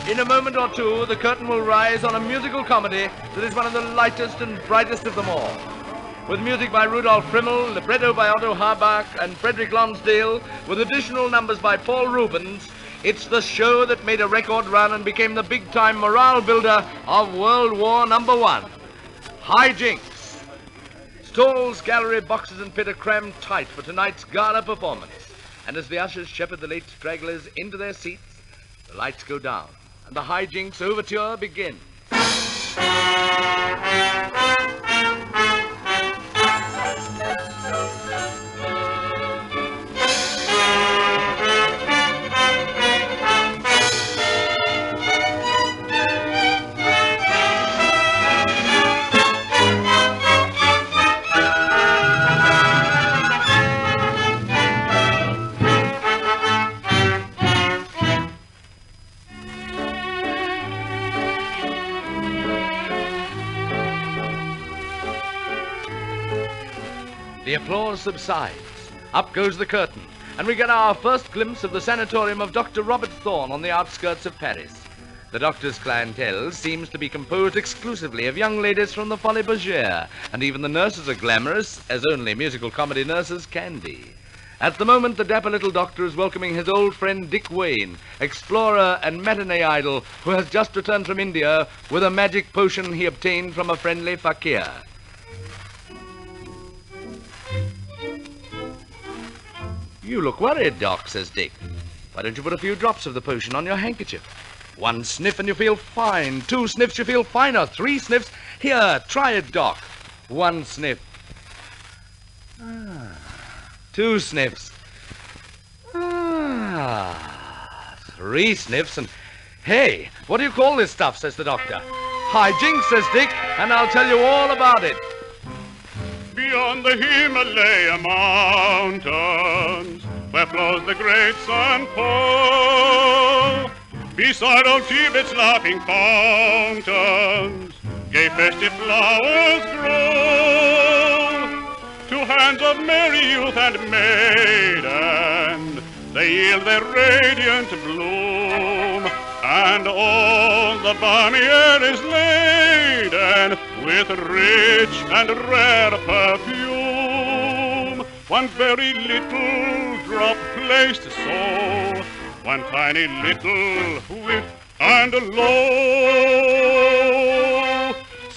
In a moment or two, the curtain will rise on a musical comedy that is one of the lightest and brightest of them all. With music by Rudolf Friml, libretto by Otto Harbach and Frederick Lonsdale, with additional numbers by Paul Rubens, it's the show that made a record run and became the big-time morale builder of World War #1. High Jinks. Stalls, gallery, boxes, and pit are crammed tight for tonight's gala performance. And as the ushers shepherd the late stragglers into their seats, the lights go down, and the High Jinks overture begins. The applause subsides. Up goes the curtain, and we get our first glimpse of the sanatorium of Dr. Robert Thorne on the outskirts of Paris. The doctor's clientele seems to be composed exclusively of young ladies from the Folies Bergère, and even the nurses are glamorous, as only musical comedy nurses can be. At the moment, the dapper little doctor is welcoming his old friend Dick Wayne, explorer and matinee idol, who has just returned from India with a magic potion he obtained from a friendly fakir. "You look worried, Doc," says Dick. "Why don't you put a few drops of the potion on your handkerchief? 1 sniff and you feel fine. 2 sniffs, you feel finer. 3 sniffs. Here, try it, Doc. 1 sniff. 2 sniffs. 3 sniffs and... Hey, what do you call this stuff?" says the doctor. "High Jinks," says Dick, "and I'll tell you all about it." Beyond the Himalaya mountains, where flows the great St. Paul, beside old Tibet's laughing fountains, gay festive flowers grow. To hands of merry youth and maiden, they yield their radiant bloom, and all the balmy air is laden with rich and rare perfume. One very little drop placed so, one tiny little whiff and lo,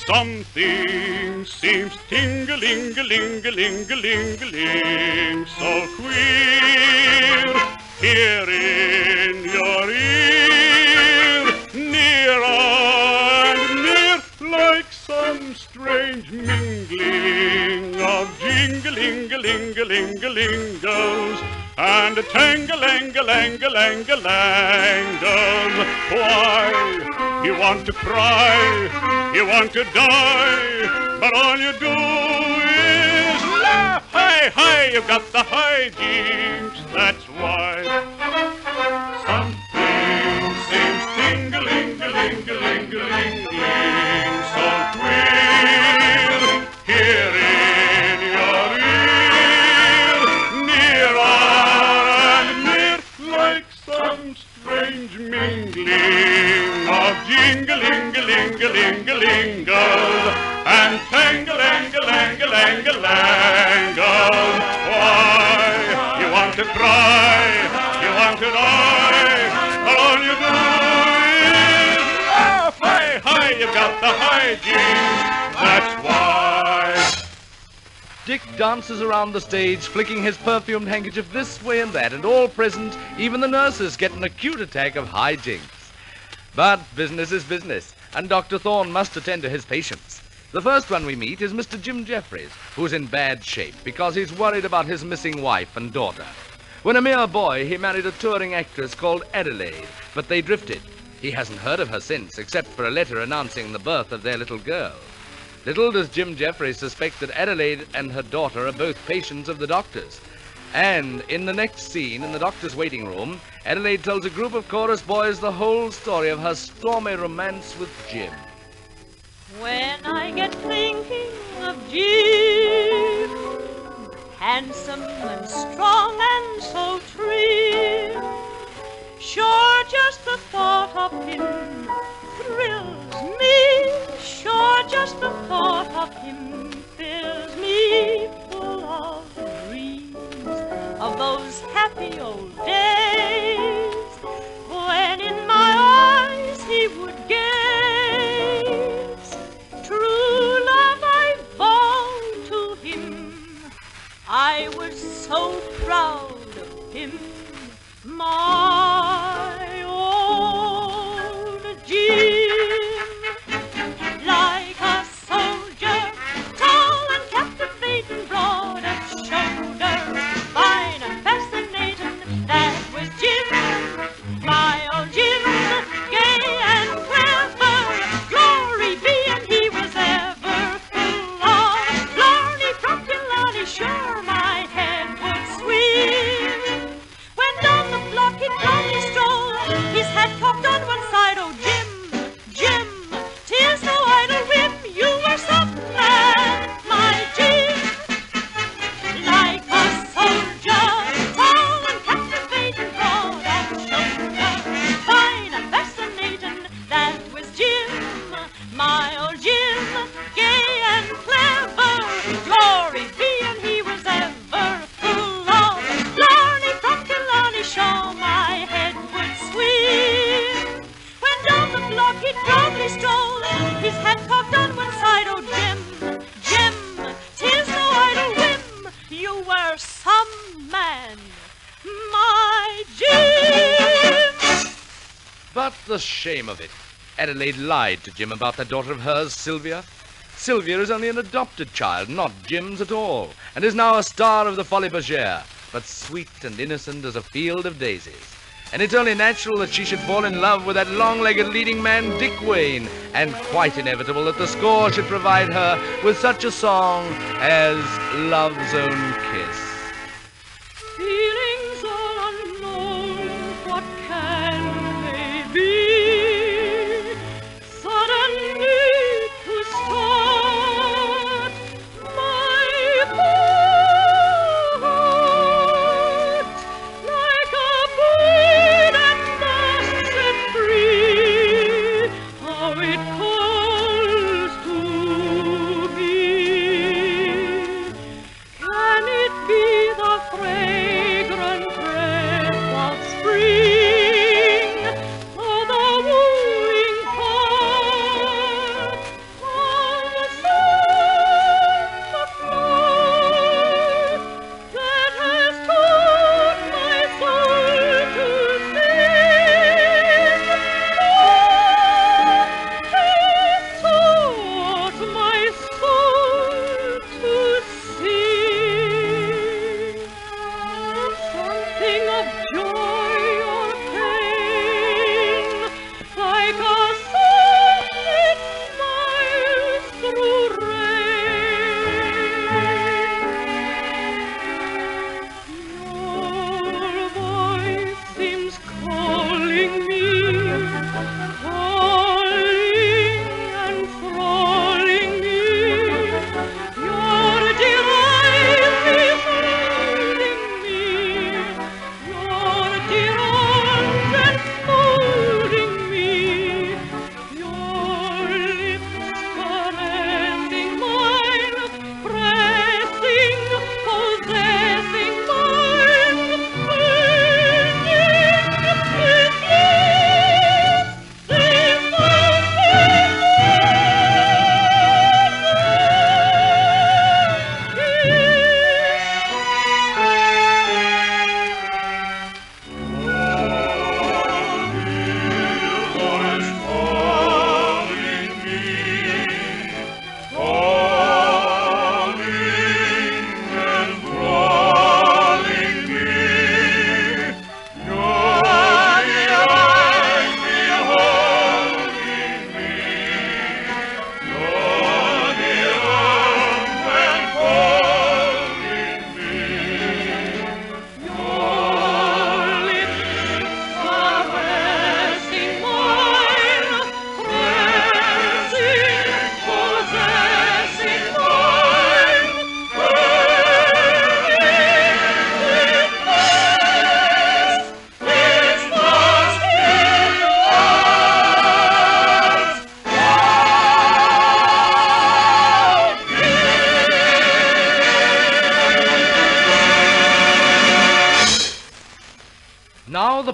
something seems ting-a-ling-a-ling-a-ling-a-ling-a-ling, so queer here in your ear, near and near, like some strange mingling of jing-a-ling-a-ling-a-ling-a-lingles and tang-a-lang-a-lang-a-lang-a-langles. Why, you want to cry, you want to die, but all you do is laugh. Hi, hi, you've got the high jinks, that's why. Something seems ting-a-ling-a-ling-a-ling-a-ling-a-ling, so queer here in your ear, nearer and near, like some strange mingling of jing-a-ling-a-ling-a-ling-a-lingles and tang-a-lang-a-lang-a-lang-a-langles. Why, you want to cry, you want to die, but all you do is laugh. Hi, hi, you've got the high jinks, that's why. Dick dances around the stage, flicking his perfumed handkerchief this way and that, and all present, even the nurses, get an acute attack of high jinks. But business is business, and Dr. Thorne must attend to his patients. The first one we meet is Mr. Jim Jeffries, who's in bad shape because he's worried about his missing wife and daughter. When a mere boy, he married a touring actress called Adelaide, but they drifted. He hasn't heard of her since, except for a letter announcing the birth of their little girl. Little does Jim Jeffries suspect that Adelaide and her daughter are both patients of the doctor's. And in the next scene, in the doctor's waiting room, Adelaide tells a group of chorus boys the whole story of her stormy romance with Jim. When I get thinking of Jim, handsome and strong and so trim, sure just the thought of him thrills me. Sure, just the thought of him fills me full of dreams of those happy old days when in my eyes he would gaze. True love I vowed to him, I was so proud of him, my own Jim. Like a soldier, tall and captivating, broad of shoulder, fine and fascinating, that was Jim, my old Jim, gay and clever, glory be, and he was ever full of blarney from Killarney shore, my head would swim. When down the block he'd proudly stroll, his hat cocked on one side, oh Jim, Jim, 'tis no idle whim, you were some man, my Jim. Like a soldier, tall and captivating, broad of shoulder, fine and fascinating, that was Jim, my old Jim, gay and clever, glory be, and he was ever full of blarney from Killarney shore, my head would swim. When down the block he'd proudly stroll, his hat cocked on one side, oh Jim, Jim, 'tis no idle whim, you were some man, my Jim. But the shame of it. Adelaide lied to Jim about that daughter of hers, Sylvia. Sylvia is only an adopted child, not Jim's at all, and is now a star of the Folies Bergère, but sweet and innocent as a field of daisies. And it's only natural that she should fall in love with that long-legged leading man, Dick Wayne, and quite inevitable that the score should provide her with such a song as Love's Own Kiss. Feelings all unknown, what can they be? Suddenly to start my heart like a bird that must set free. How it calls to me. Can it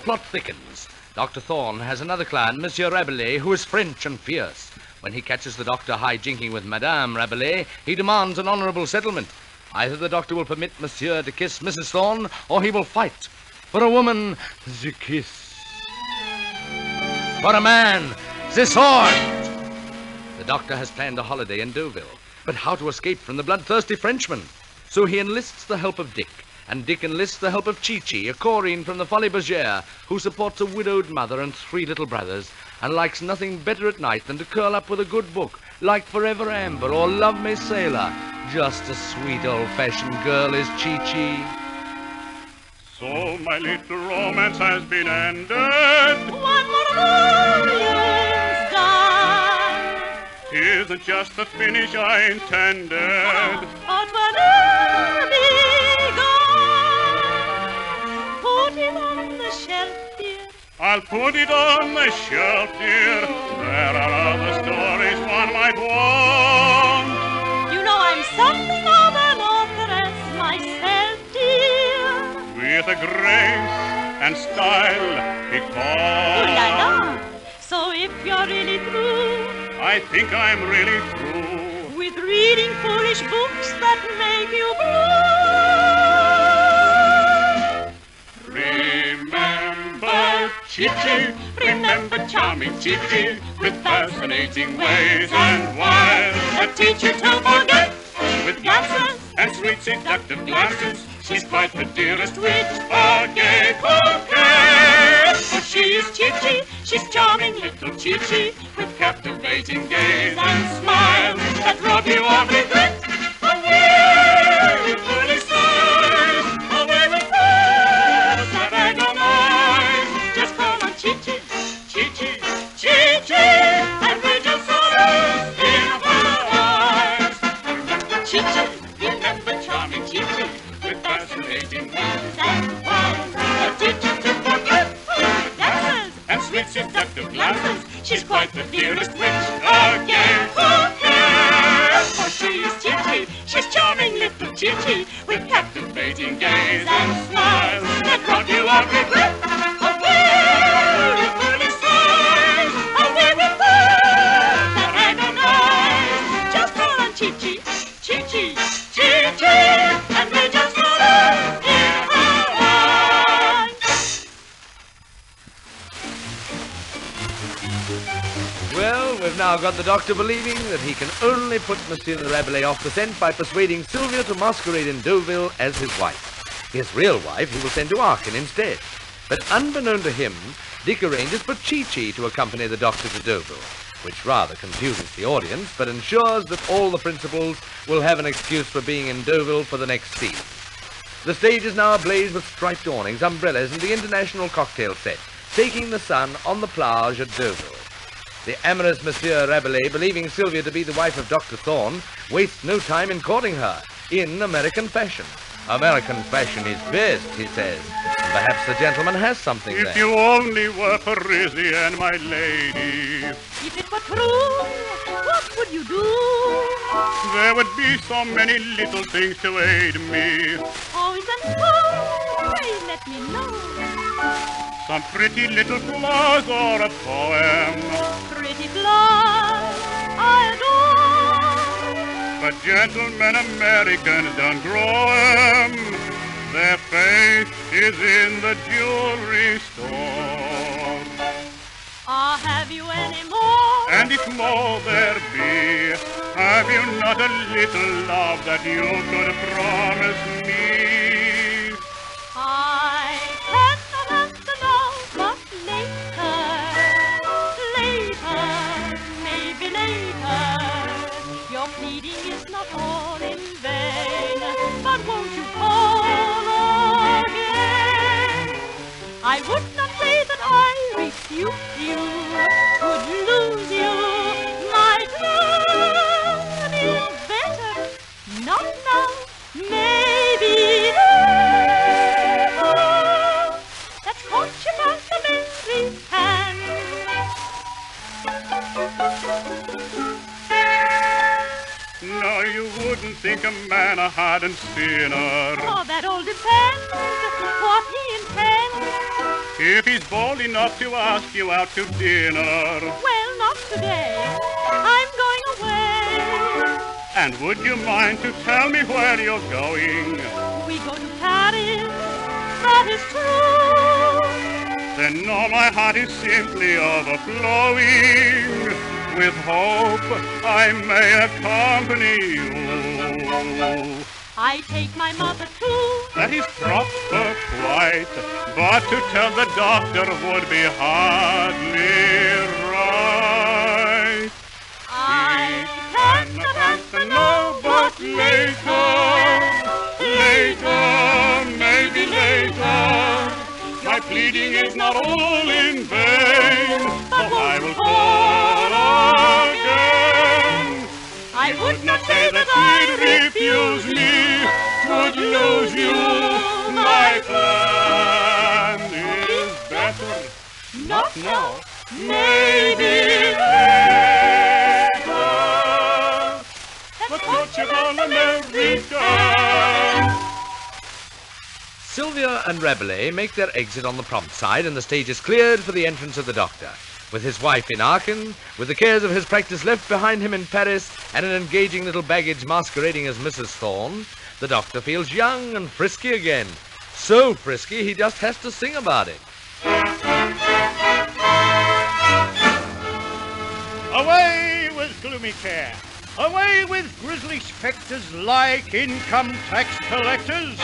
plot thickens. Dr. Thorne has another client, Monsieur Rabelais, who is French and fierce. When he catches the doctor hijinking with Madame Rabelais, he demands an honorable settlement. Either the doctor will permit Monsieur to kiss Mrs. Thorne, or he will fight. For a woman, the kiss. For a man, the sword. The doctor has planned a holiday in Deauville, but how to escape from the bloodthirsty Frenchman? So he enlists the help of Dick, and Dick enlists the help of Chi-Chi, a Corinne from the Folies Bergère, who supports a widowed mother and 3 little brothers, and likes nothing better at night than to curl up with a good book, like Forever Amber or Love Me Sailor. Just a sweet old-fashioned girl is Chi-Chi. So my little romance has been ended. One more volume's done. 'Tisn't just the finish I intended. But when early gone, put it on the shelf, dear. I'll put it on the shelf, dear. There are other stories one might want. You know I'm something of an authoress myself, dear. With a grace and style because. Ooh la la. So if you're really through, I think I'm really through with reading foolish books that make you blue. Remember Chi-Chi, remember charming Chi-Chi, with fascinating ways and wiles that teach you to forget. With glances and sweet seductive glances, she's quite the dearest witch, a gay coquette. For she is Chi-Chi, she's charming little Chi-Chi, with captivating gaze and smiles that rob you of regret. Away with pearly sighs, away with pearls that agonize. Just call on Chi-Chi, Chi-Chi, Chi-Chi, and read your sorrows in her eyes. Remember Chi-Chi, remember charming Chi-Chi, with fascinating ways and wiles that teach you to forget. Glances And sweet seductive glances, she's quite the dearest witch, a gay coquette. For she is Chi-Chi, she's charming little Chi-Chi, with captivating gaze and smiles that rob you of regret. Away with pearly sighs, away with pearls that agonize. Just call on Chi-Chi, Chi-Chi, Chi-Chi, and read your sorrows in her eyes. Well, we've now got the doctor believing that he can only put Monsieur Rabelais off the scent by persuading Sylvia to masquerade in Deauville as his wife. His real wife he will send to Aachen instead. But unbeknown to him, Dick arranges for Chi-Chi to accompany the doctor to Deauville, which rather confuses the audience, but ensures that all the principals will have an excuse for being in Deauville for the next scene. The stage is now ablaze with striped awnings, umbrellas, and the international cocktail set, taking the sun on the plage at Deauville. The amorous Monsieur Rabelais, believing Sylvia to be the wife of Dr. Thorne, wastes no time in courting her, in American fashion. American fashion is best, he says. Perhaps the gentleman has something there. If you only were Parisian, my lady, if it were true, what would you do? there would be so many little things to aid me. Oh, isn't so? Pray let me know. Some pretty little flowers or a poem. Pretty flowers I adore. But gentlemen Americans don't grow 'em. Their faith is in the jewelry store. Ah, have you any more? And if more there be, have you not a little love that you could promise me? I cannot answer now, but later, maybe later. Your pleading is not all in vain, but won't you call again? I would not say that I refuse you, would lose you. My plan is better, not now, maybe later. That's Conchita American. No, you wouldn't think a man a hardened sinner. Oh, that all depends what he intends. if he's bold enough to ask you out to dinner. Well, not today. I'm going away. And would you mind to tell me where you're going? We go to Paris, that is true. Then no, my heart is simply overflowing with hope I may accompany you. I take my mother too. That is proper quite, but to tell the doctor would be hardly right. I cannot answer no, but later, maybe later. My pleading is not all in vain, but I will call again. I would not Say that he'd refuse me, would lose you. My plan is better. Not now. Maybe later. But Portugal, America. Sylvia and Rabelais make their exit on the prompt side, and the stage is cleared for the entrance of the doctor. With his wife in Aachen, with the cares of his practice left behind him in Paris, and an engaging little baggage masquerading as Mrs. Thorne, the doctor feels young and frisky again. So frisky, he just has to sing about it. Away with gloomy care. Away with grisly spectres like income tax collectors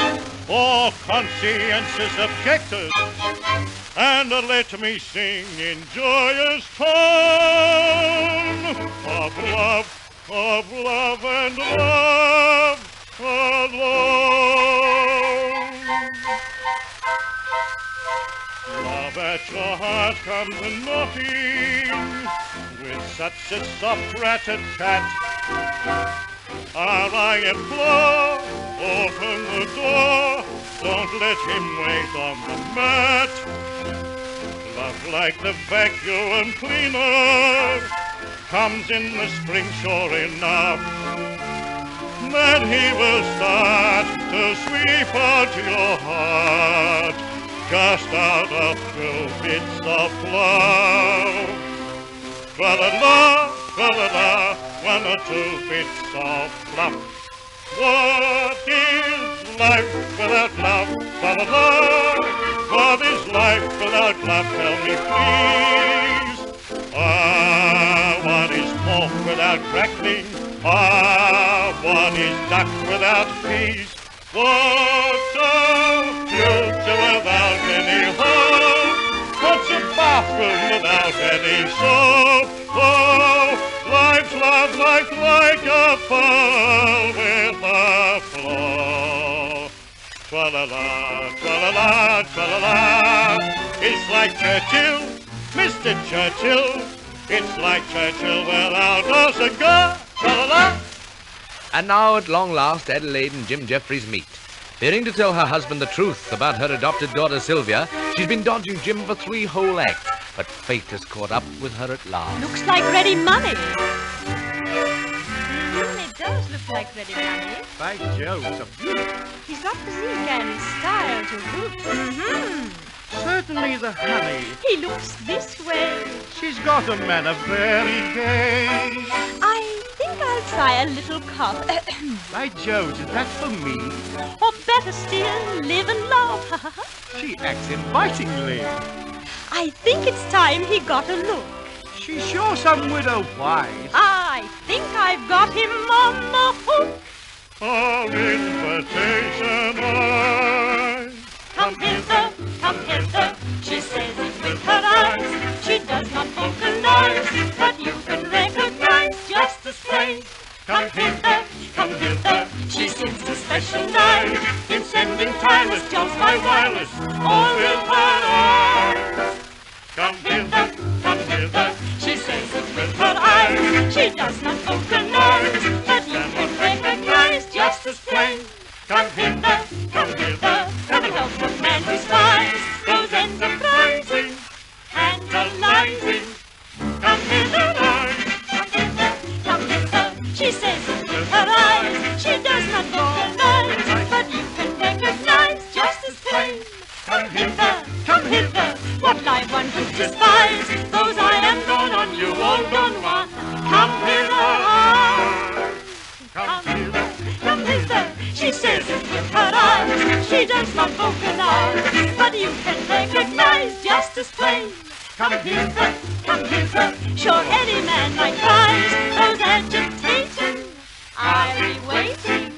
or conscientious objectors. And let me sing in joyous tone of love and love alone. Love at your heart comes knocking with such a soft rat-a-tat. I implore, open the door, don't let him wait on the mat. Love like the vacuum cleaner comes in the spring, sure enough. Then he will start to sweep out your heart, just out of 2 bits of love. Tra-la-la, tra-la-la, 1 or 2 bits of fluff. What is life without love? Tra-la-la. What is life without love? Tell me, please. What is pork without crackling? What is duck without peas? What's a future without any hope? What's a bathroom without any soap? Oh, life's like a pearl with a flaw. Tra-la-la, tra-la-la, tra-la-la. It's like Churchill, Mr. Churchill. It's like Churchill without a cigar. Tra-la-la. And now, at long last, Adelaide and Jim Jeffries meet. Fearing to tell her husband the truth about her adopted daughter Sylvia, she's been dodging Jim for 3 whole acts, but fate has caught up with her at last. Looks like ready money. It does look like ready money. By Jove, it's a beauty. He's got physique and style to boot. Certainly the honey. He looks this way. She's got a manner very gay. I think I'll try a little cough. By Jove, is that for me? Or better still, live and love. She acts invitingly. I think it's time he got a look. She's sure some widow wise. I think I've got him on the hook. Our invitation eyes. Come hither, she says it with her eyes. She does not vocalize, but you can recognize just as plain. Come hither, she seems to specialize in sending tireless jobs by wireless, all with her eyes. Come hither, she says it with her eyes. She does not vocalize, but you can recognize just as plain. come hither, Come and help a man despise those enterprising, tantalizing. Come hither, she says it with her eyes. She does not vocalize, but you can recognize just as plain. Come hither, despise those I am gone on, you old Don Juan. Come hither, come hither, she says it with her eyes. She does not vocalize, but you can recognize just as plain. Come hither, sure any man might rise. Those agitating, I'll be waiting.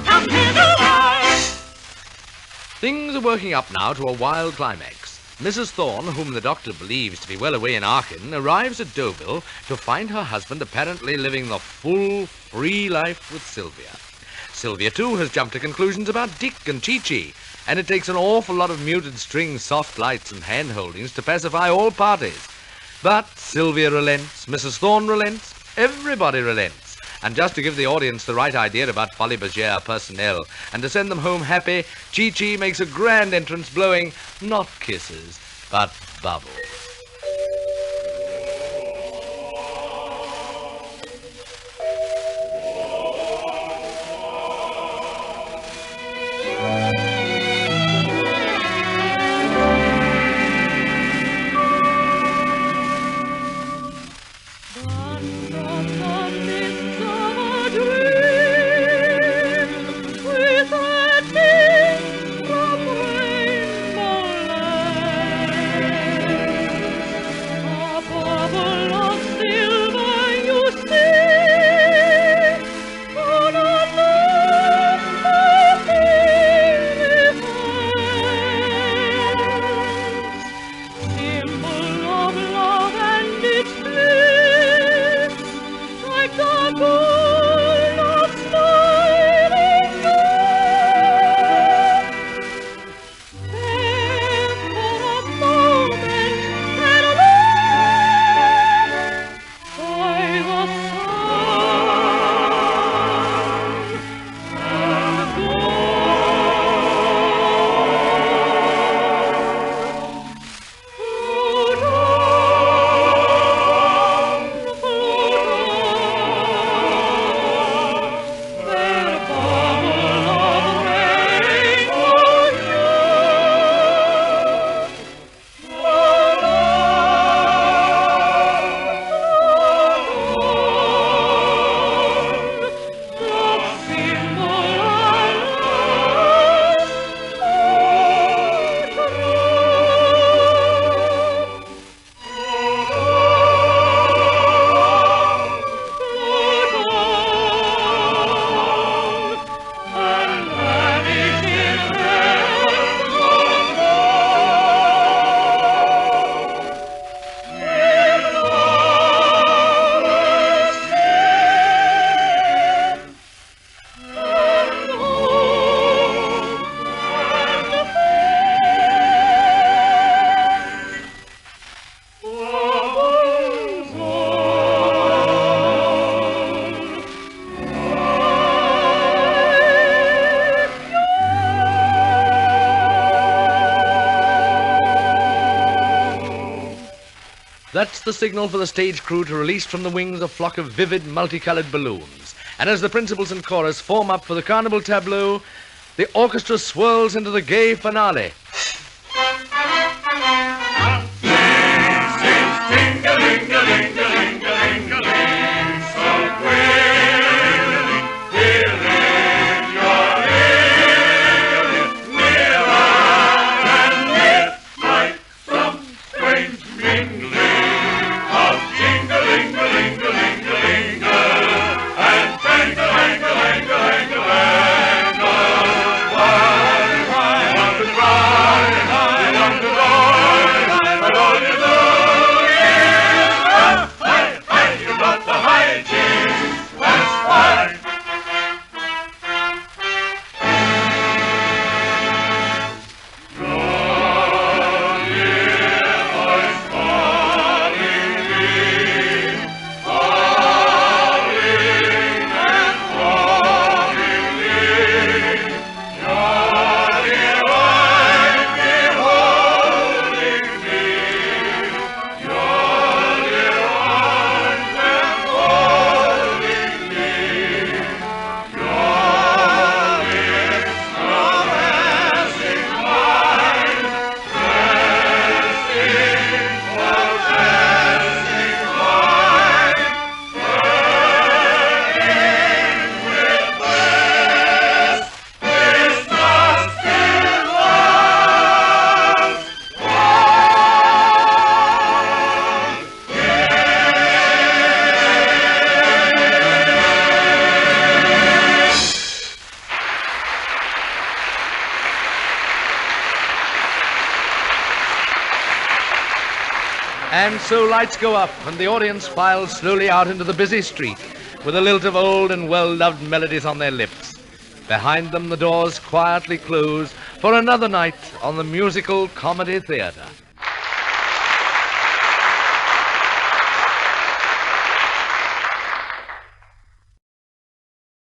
Come hither, Things are working up now to a wild climax. Mrs. Thorne, whom the doctor believes to be well away in Aachen, arrives at Deauville to find her husband apparently living the full, free life with Sylvia. Sylvia, too, has jumped to conclusions about Dick and Chi-Chi, and it takes an awful lot of muted strings, soft lights, and hand-holdings to pacify all parties. But Sylvia relents, Mrs. Thorne relents, everybody relents. And just to give the audience the right idea about Folies Bergère personnel and to send them home happy, Chi-Chi makes a grand entrance blowing not kisses, but bubbles. That's the signal for the stage crew to release from the wings a flock of vivid, multicolored balloons. And as the principals and chorus form up for the carnival tableau, the orchestra swirls into the gay finale. Right. And so lights go up, and the audience files slowly out into the busy street, with a lilt of old and well-loved melodies on their lips. Behind them, the doors quietly close for another night on the musical comedy theater.